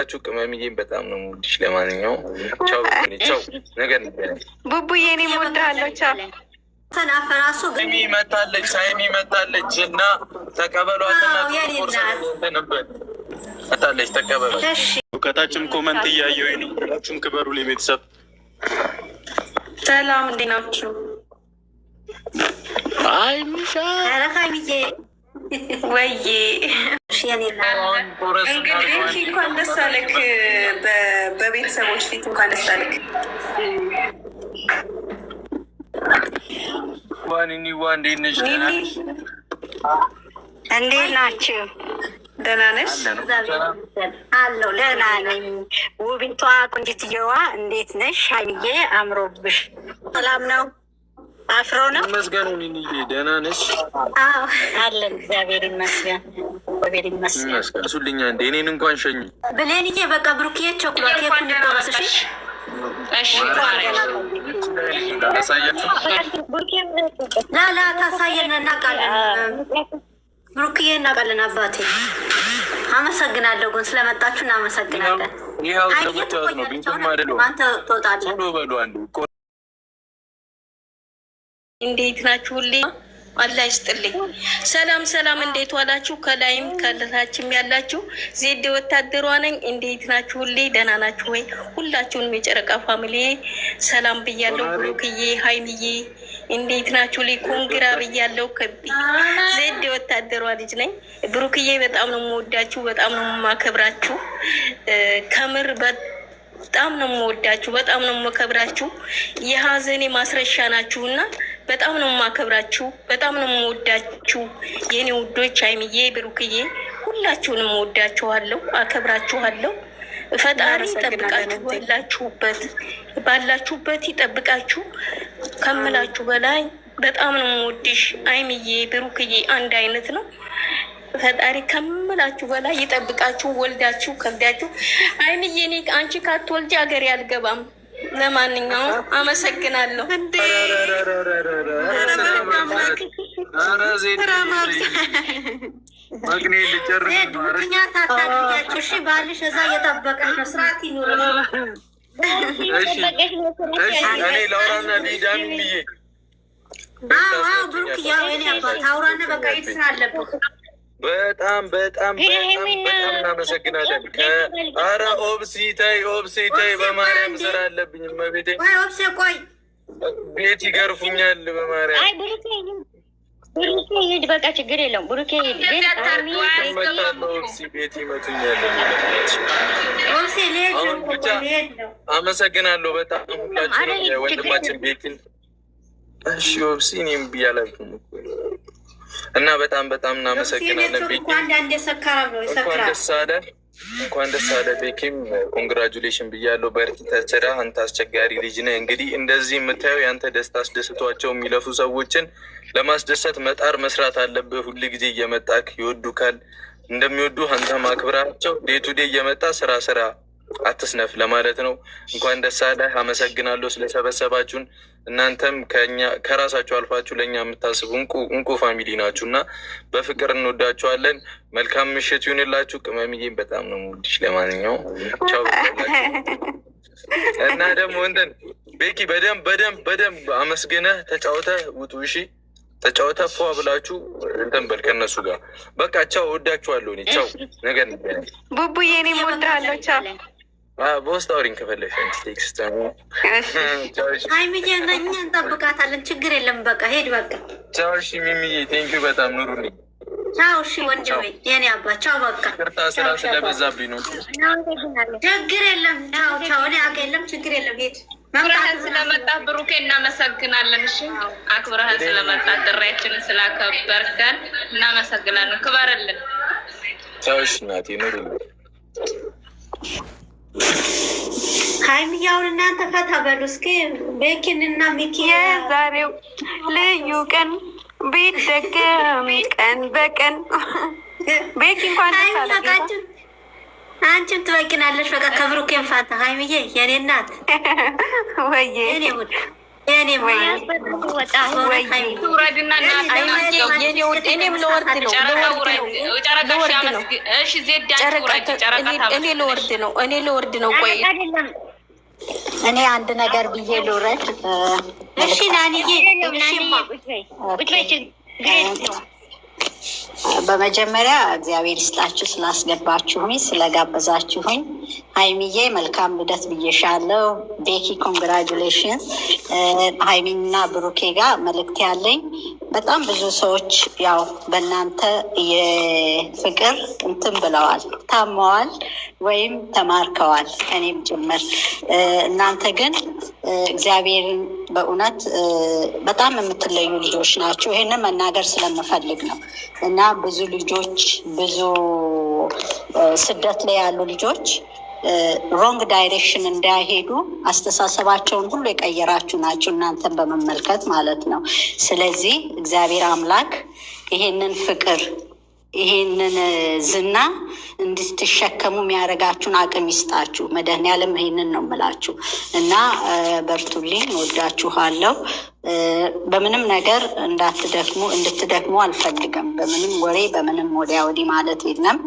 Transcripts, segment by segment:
የሌላችሁ ቅመምዬን በጣም ነው የምወድሽ። ለማንኛውም ቻው ቻው። ነገር ቡቡዬ እኔም እወድሃለሁ። ቻው። ተናፈራሱ ሳይሚ መታለች፣ ሳይሚ መታለች እና ተቀበሏትና ነበር መታለች፣ ተቀበሏት። ከታችም ኮመንት እያየሁ ነው። ሁላችሁም ክበሩ። ለቤተሰብ ሰላም፣ እንዴት ናችሁ? አይ ሚሻ ሀይሚዬ ወይዬ እንግዲህ እንኳን ደስ አለክ። በቤተሰቦች ፊት እንኳን ደስ አለክ። ዋኒኒ እንዴት ነሽ? እንዴት ናችሁ? ደህና ነሽ? አለሁ ደህና ነኝ። ውቢቷ ቆንጅትየዋ እንዴት ነሽ? ሀይሚዬ አምሮብሽ። ሰላም ነው? አፍሮ ነው መስገኑ። ኒኒዬ ደህና ነሽ? አዎ አለን፣ እግዚአብሔር ይመስገን። እግዚአብሔር ይመስገን። እሱልኛ እንደ እኔን እንኳን ሸኙ ብሌንዬ። በቃ ብሩክዬ ቸኩሏል። ኬኩን ይቆረስሽ። ላላ ታሳየን፣ እናውቃለን። ብሩክዬ እናውቃለን። አባቴ አመሰግናለሁ፣ ግን ስለመጣችሁ እናመሰግናለን። አንተ ትወጣለህ። እንዴት ናችሁ? ሁሌ አላህ ይስጥልኝ። ሰላም ሰላም፣ እንዴት ዋላችሁ? ከላይም ከታችም ያላችሁ ዜድ ወታደሯ ነኝ። እንዴት ናችሁ? ሁሌ ደህና ናችሁ ወይ? ሁላችሁንም የጨረቃ ፋሚሊ ሰላም ብያለሁ። ብሩክዬ፣ ሀይሚዬ እንዴት ናችሁ? ሊ ኮንግራ ብያለሁ። ከቢ ዜድ ወታደሯ ልጅ ነኝ። ብሩክዬ በጣም ነው የምወዳችሁ፣ በጣም ነው የማከብራችሁ። ከምር በጣም ነው የምወዳችሁ፣ በጣም ነው የምከብራችሁ። የሀዘኔ ማስረሻ ናችሁና በጣም ነው የማከብራችሁ፣ በጣም ነው የምወዳችሁ የኔ ውዶች። ሀይሚዬ፣ ብሩክዬ ሁላችሁንም ወዳችኋለሁ፣ አከብራችኋለሁ። ፈጣሪ ይጠብቃችሁ፣ ባላችሁበት ይጠብቃችሁ። ከምላችሁ በላይ በጣም ነው የምወድሽ ሀይሚዬ፣ ብሩክዬ አንድ አይነት ነው። ፈጣሪ ከምላችሁ በላይ ይጠብቃችሁ። ወልዳችሁ ከብዳችሁ ሀይሚዬ፣ እኔ አንቺ ካትወልጂ ሀገሬ አልገባም። ለማንኛውም አመሰግናለሁ። ባልሽ እዛ እየጠበቀ ነው። ስርዓት ይኑር። ብሩክ የኔ አባት አውራና በቃ ሂድ፣ ስራ አለብህ። በጣም እናመሰግናለን። ኧረ ኦብሲ ተይ በማርያም ስራ አለብኝ። መቤቴ ኦብሲ ቆይ ቤት ይገርፉኛል በማርያም። አይ ብሩኬ ሂድ በቃ ችግር የለውም። ብሩኬ ሂድ ግን ኦብሲ ቤት ይመቱኛል። አመሰግናለሁ በጣም ሁላችንም የወንድማችን ቤትን። እሺ ኦብሲ እኔም ብያላልኩም እና በጣም እናመሰግናለን። እንኳን ደስ አለ ቤኪም፣ ኮንግራጁሌሽን ብያለሁ። በርኪ ተችራ። አንተ አስቸጋሪ ልጅ ነህ። እንግዲህ እንደዚህ የምታየው የአንተ ደስታ አስደስቷቸው የሚለፉ ሰዎችን ለማስደሰት መጣር መስራት አለብህ። ሁል ጊዜ እየመጣክ ይወዱካል። እንደሚወዱ አንተ ማክብራቸው ዴይ ቱ ዴይ እየመጣ ስራ አትስነፍ ለማለት ነው። እንኳን ደስ አለህ። አመሰግናለሁ ስለሰበሰባችሁን። እናንተም ከራሳችሁ አልፋችሁ ለእኛ የምታስቡ እንቁ ፋሚሊ ናችሁ እና በፍቅር እንወዳችኋለን። መልካም ምሽት ይሁንላችሁ። ቅመምዬን በጣም ነው የምወድሽ። ለማንኛውም ቻው እና ደግሞ እንትን ቤኪ በደንብ አመስግነህ ተጫውተህ ውጡ። እሺ ተጫውተህ ፏ ብላችሁ እንትን በል ከእነሱ ጋር በቃ ቻው። ወዳችኋለሁ። እኔ ቻው። ነገር ቡቡዬ እኔም እወድሃለሁ። ቻው። በውስጥ አውሪኝ ከፈለግሽ ቴክስት። ሀይሚዬ እኛ እንጠብቃታለን። ችግር የለም። በቃ ሄድ በቃ ቻው። እሺ ሚሚዬ ቴንኪው በጣም ኑሩልኝ። ቻው። እሺ ወንድሜ የኔ አባት ቻው። በቃ ቅርታ ስራ ስለበዛብኝ ነው። ችግር የለም። ቻው። እኔ አገ የለም ችግር የለም። ሄድ አክብረህን ስለመጣ ብሩኬ እናመሰግናለን። እሺ አክብረህን ስለመጣ ጥሪያችንን ስላከበርከን እናመሰግናለን። ክበርልን። ቻው። እሺ እናቴ ኑሩልኝ። ሀይሚዬ አሁን እናንተ ፈታ በሉ እስኪ። ቤኪን እና ሚኪ የዛሬው ልዩ ቀን ቢደገም ቀን በቀን ቤኪ እንኳን ደስ አለሽ። አንቺም ትበቂናለሽ። በቃ ከብሩኬን ፋታ ሀይሚዬ የኔ እናት ወይዬ የኔ ውድ የኔ የኔ ወይ ትውረድና እኔም ለወርድ ነው እኔ ለወርድ ነው። ቆይ እኔ አንድ ነገር ብዬ ልውረድ። እሺ ናንዬ በመጀመሪያ እግዚአብሔር ይስጣችሁ ስላስገባችሁኝ ስለጋበዛችሁኝ። ሀይሚዬ መልካም ልደት ብዬሻለሁ። ቤኪ ኮንግራጁሌሽን። ሀይሚና ብሩኬ ጋር መልእክት ያለኝ በጣም ብዙ ሰዎች ያው በእናንተ የፍቅር እንትን ብለዋል፣ ታመዋል ወይም ተማርከዋል፣ እኔም ጭምር። እናንተ ግን እግዚአብሔርን በእውነት በጣም የምትለዩ ልጆች ናቸው። ይሄንን መናገር ስለምፈልግ ነው። እና ብዙ ልጆች ብዙ ስደት ላይ ያሉ ልጆች ሮንግ ዳይሬክሽን እንዳይሄዱ አስተሳሰባቸውን ሁሉ የቀየራችሁ ናቸው፣ እናንተን በመመልከት ማለት ነው። ስለዚህ እግዚአብሔር አምላክ ይሄንን ፍቅር ይሄንን ዝና እንድትሸከሙ የሚያደርጋችሁን አቅም ይስጣችሁ። መድኃኒዓለም ይሄንን ነው የምላችሁ እና በርቱልኝ። እወዳችኋለሁ። በምንም ነገር እንድትደክሙ አልፈልግም። በምንም ወሬ በምንም ወዲያ ወዲህ ማለት የለም።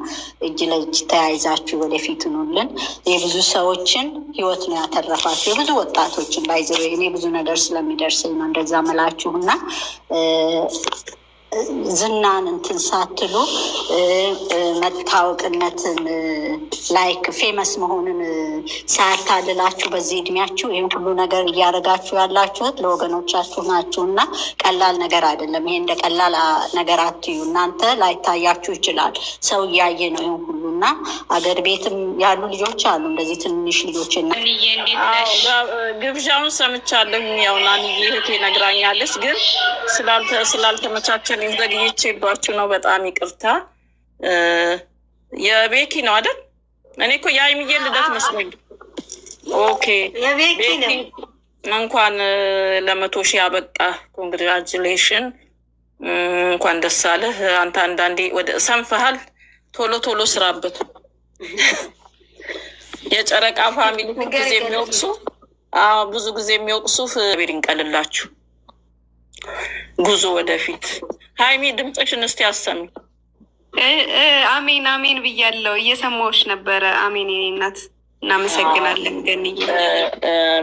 እጅ ለእጅ ተያይዛችሁ ወደፊት ኑልን። የብዙ ሰዎችን ህይወት ነው ያተረፋችሁ፣ የብዙ ወጣቶችን ባይዘው። እኔ ብዙ ነገር ስለሚደርሰኝ ነው እንደዛ ምላችሁና ዝናን እንትን ሳትሉ መታወቅነትን ላይክ ፌመስ መሆንን ሳያታልላችሁ በዚህ እድሜያችሁ ይህን ሁሉ ነገር እያደረጋችሁ ያላችሁት ለወገኖቻችሁ ናችሁ እና ቀላል ነገር አይደለም። ይሄ እንደ ቀላል ነገር አትዩ። እናንተ ላይታያችሁ ይችላል፣ ሰው እያየ ነው ይህን ሁሉ እና አገር ቤትም ያሉ ልጆች አሉ እንደዚህ ትንሽ ልጆች። ግብዣውን ሰምቻለሁ። ያው ናንዬ እህቴ ነግራኛለች፣ ግን ስላልተመቻቸን ዘግይቼባችሁ ነው። በጣም ይቅርታ። የቤኪ ነው አይደል? እኔ እኮ የሀይሚዬ ልደት መስሎኝ። ኦኬ የቤኪ ነው። እንኳን ለ100,000 ያበቃ። ኮንግራጁሌሽን፣ እንኳን ደስ አለህ። አንተ አንዳንዴ ወደ ሰንፈሃል፣ ቶሎ ቶሎ ስራበት። የጨረቃ ፋሚሊ ጊዜ የሚወቅሱ ብዙ ጊዜ የሚወቅሱ ቤር ይንቀልላችሁ። ጉዞ ወደፊት። ሀይሚ ድምፅሽን እስቲ አሰሚ። አሜን አሜን ብያለሁ። እየሰማሁሽ ነበረ። አሜን የኔ እናት። እናመሰግናለን ገንዬ።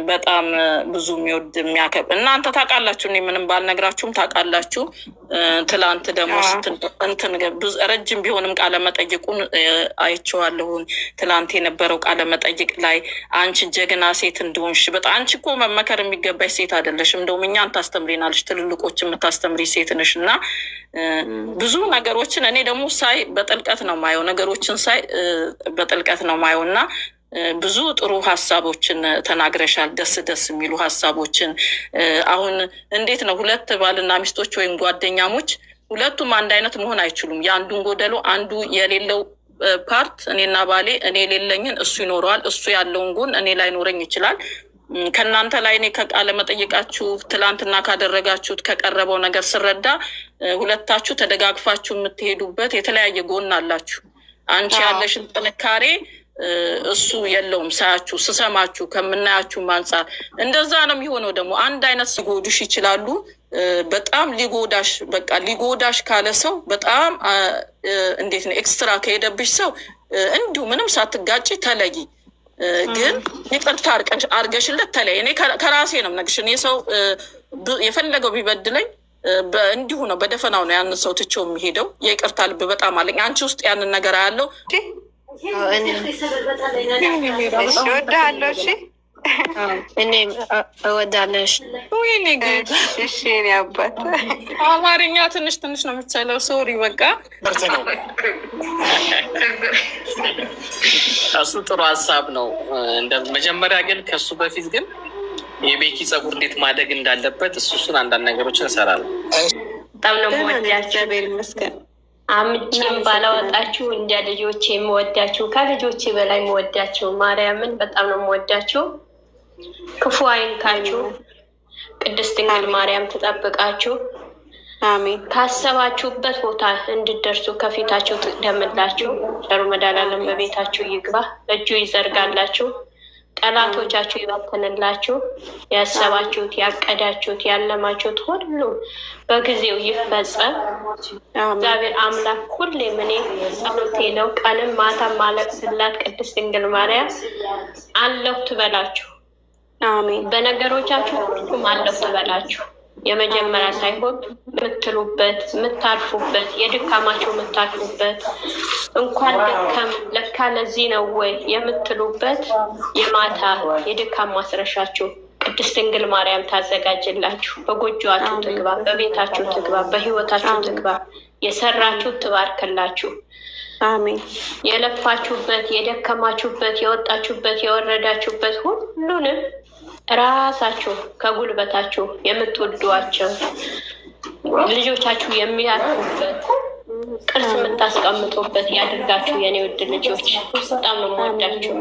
በጣም ብዙ የሚወድ የሚያከብር እናንተ ታውቃላችሁ። እኔ ምንም ባልነግራችሁም ታውቃላችሁ። ትላንት ደግሞ እንትን ረጅም ቢሆንም ቃለመጠይቁን አይቼዋለሁን። ትላንት የነበረው ቃለመጠይቅ ላይ አንቺ ጀግና ሴት እንደሆንሽ በጣም አንቺ እኮ መመከር የሚገባሽ ሴት አይደለሽም። እንደውም እኛን ታስተምሪናለሽ፣ ትልልቆች የምታስተምሪ ሴት ነሽ እና ብዙ ነገሮችን እኔ ደግሞ ሳይ በጥልቀት ነው ማየው። ነገሮችን ሳይ በጥልቀት ነው ማየው እና ብዙ ጥሩ ሀሳቦችን ተናግረሻል። ደስ የሚሉ ሀሳቦችን። አሁን እንዴት ነው ሁለት ባልና ሚስቶች ወይም ጓደኛሞች ሁለቱም አንድ አይነት መሆን አይችሉም። የአንዱን ጎደሎ አንዱ የሌለው ፓርት እኔና ባሌ እኔ የሌለኝን እሱ ይኖረዋል፣ እሱ ያለውን ጎን እኔ ላይኖረኝ ይችላል። ከእናንተ ላይ እኔ ከቃለ መጠየቃችሁ ትላንትና ካደረጋችሁት ከቀረበው ነገር ስረዳ ሁለታችሁ ተደጋግፋችሁ የምትሄዱበት የተለያየ ጎን አላችሁ። አንቺ ያለሽን ጥንካሬ እሱ የለውም። ሳያችሁ ስሰማችሁ ከምናያችሁ አንጻር እንደዛ ነው የሚሆነው። ደግሞ አንድ አይነት ሊጎዱሽ ይችላሉ። በጣም ሊጎዳሽ ካለ ሰው በጣም እንዴት ነው ኤክስትራ ከሄደብሽ ሰው እንዲሁ ምንም ሳትጋጭ ተለይ። ግን ይቅርታ አርገሽለት ተለይ። እኔ ከራሴ ነው የምነግርሽ። እኔ ሰው የፈለገው ቢበድለኝ እንዲሁ ነው በደፈናው ነው ያን ሰው ትቼው የሚሄደው። የይቅርታ ልብ በጣም አለኝ። አንቺ ውስጥ ያንን ነገር አያለው። እወድሃለሁ። እሺ እኔም እወዳለሽ። ወይኔ ጉድ። እሺ እኔ አባት አማርኛ ትንሽ ነው የምትችለው። ሶሪ በቃ እሱ ጥሩ ሀሳብ ነው። እንደ መጀመሪያ ግን ከሱ በፊት ግን የቤኪ ጸጉር እንዴት ማደግ እንዳለበት እሱን አንዳንድ ነገሮችን እንሰራለን። በጣም ነው የምወዳችሁ። እግዚአብሔር ይመስገን። አምጪም ባላወጣችሁ እንደ ልጆቼ የምወዳችሁ ከልጆቼ በላይ የምወዳችሁ ማርያምን በጣም ነው የምወዳችሁ። ክፉ አይንካችሁ። ቅድስት ድንግል ማርያም ትጠብቃችሁ። አሜን። ካሰባችሁበት ቦታ እንድደርሱ ከፊታችሁ ትቅደምላችሁ። ቸሩ መድኃኔዓለም በቤታችሁ ይግባ፣ እጁ ይዘርጋላችሁ። ጠላቶቻችሁ ይበትንላችሁ። ያሰባችሁት፣ ያቀዳችሁት፣ ያለማችሁት ሁሉ በጊዜው ይፈጸም። እግዚአብሔር አምላክ ሁሌም እኔ ጸሎቴ ነው፣ ቀንም ማታም ማለቅስላት ቅድስት ድንግል ማርያም አለሁ ትበላችሁ። አሜን። በነገሮቻችሁ ሁሉም አለሁ ትበላችሁ። የመጀመሪያ ሳይሆን የምትሉበት የምታልፉበት የድካማችሁ የምታልፉበት እንኳን ደከም ለካ ለዚህ ነው ወይ የምትሉበት የማታ የድካም ማስረሻችሁ ቅድስት ድንግል ማርያም ታዘጋጅላችሁ። በጎጆአችሁ ትግባ፣ በቤታችሁ ትግባ፣ በህይወታችሁ ትግባ። የሰራችሁ ትባርክላችሁ። አሜን። የለፋችሁበት የደከማችሁበት የወጣችሁበት የወረዳችሁበት ሁሉንም ራሳችሁ ከጉልበታችሁ የምትወዷቸው ልጆቻችሁ የሚያርፉበት ቅርስ የምታስቀምጡበት ያድርጋችሁ። የኔ ውድ ልጆች በጣም ነው የምወዳችሁ።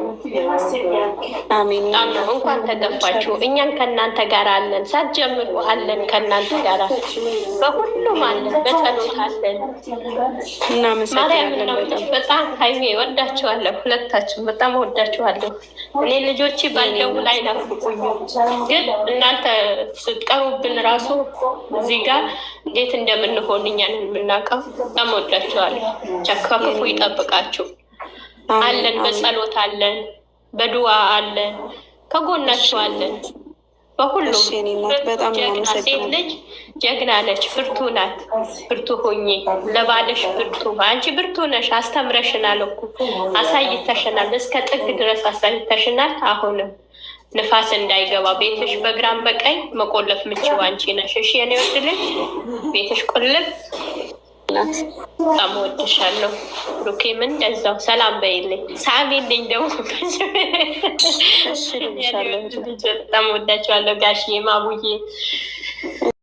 አሜን። በጣም ነው። እንኳን ተገፋችሁ። እኛን ከእናንተ ጋር አለን፣ ሳትጀምሩ አለን ከእናንተ ጋር በሁሉም አለን፣ በጸሎት አለን። እናመሰግናለን። በጣም ሀይሜ ወዳችኋለሁ፣ ሁለታችሁ በጣም ወዳችኋለሁ። እኔ ልጆች ባልደውል አይናፍቁኝ፣ ግን እናንተ ስትቀሩብን ራሱ እዚህ ጋር እንዴት እንደምንሆን እኛን የምናውቀው። በጣም ወዳችኋለሁ። ከክፉ ይጠብቃችሁ። አለን፣ በጸሎት አለን፣ በድዋ አለን፣ ከጎናችሁ አለን። በሁሉም ጀግና ሴት ልጅ ጀግና ነች፣ ብርቱ ናት። ብርቱ ሆኜ ለባለሽ ብርቱ። አንቺ ብርቱ ነሽ፣ አስተምረሽናል እኮ አሳይተሽናል፣ እስከ ጥግ ድረስ አሳይተሽናል። አሁንም ንፋስ እንዳይገባ ቤትሽ በግራም በቀኝ መቆለፍ ምችው አንቺ ነሽ። እሺ የኔ ወድ ልጅ ቤትሽ ቆልፍ። በጣም ወድሻለሁ። ሩኬም እንደዛው ሰላም በይልኝ፣ ሳሚልኝ ደግሞ በጣም ወዳችኋለሁ። ጋሽዬ ማቡዬ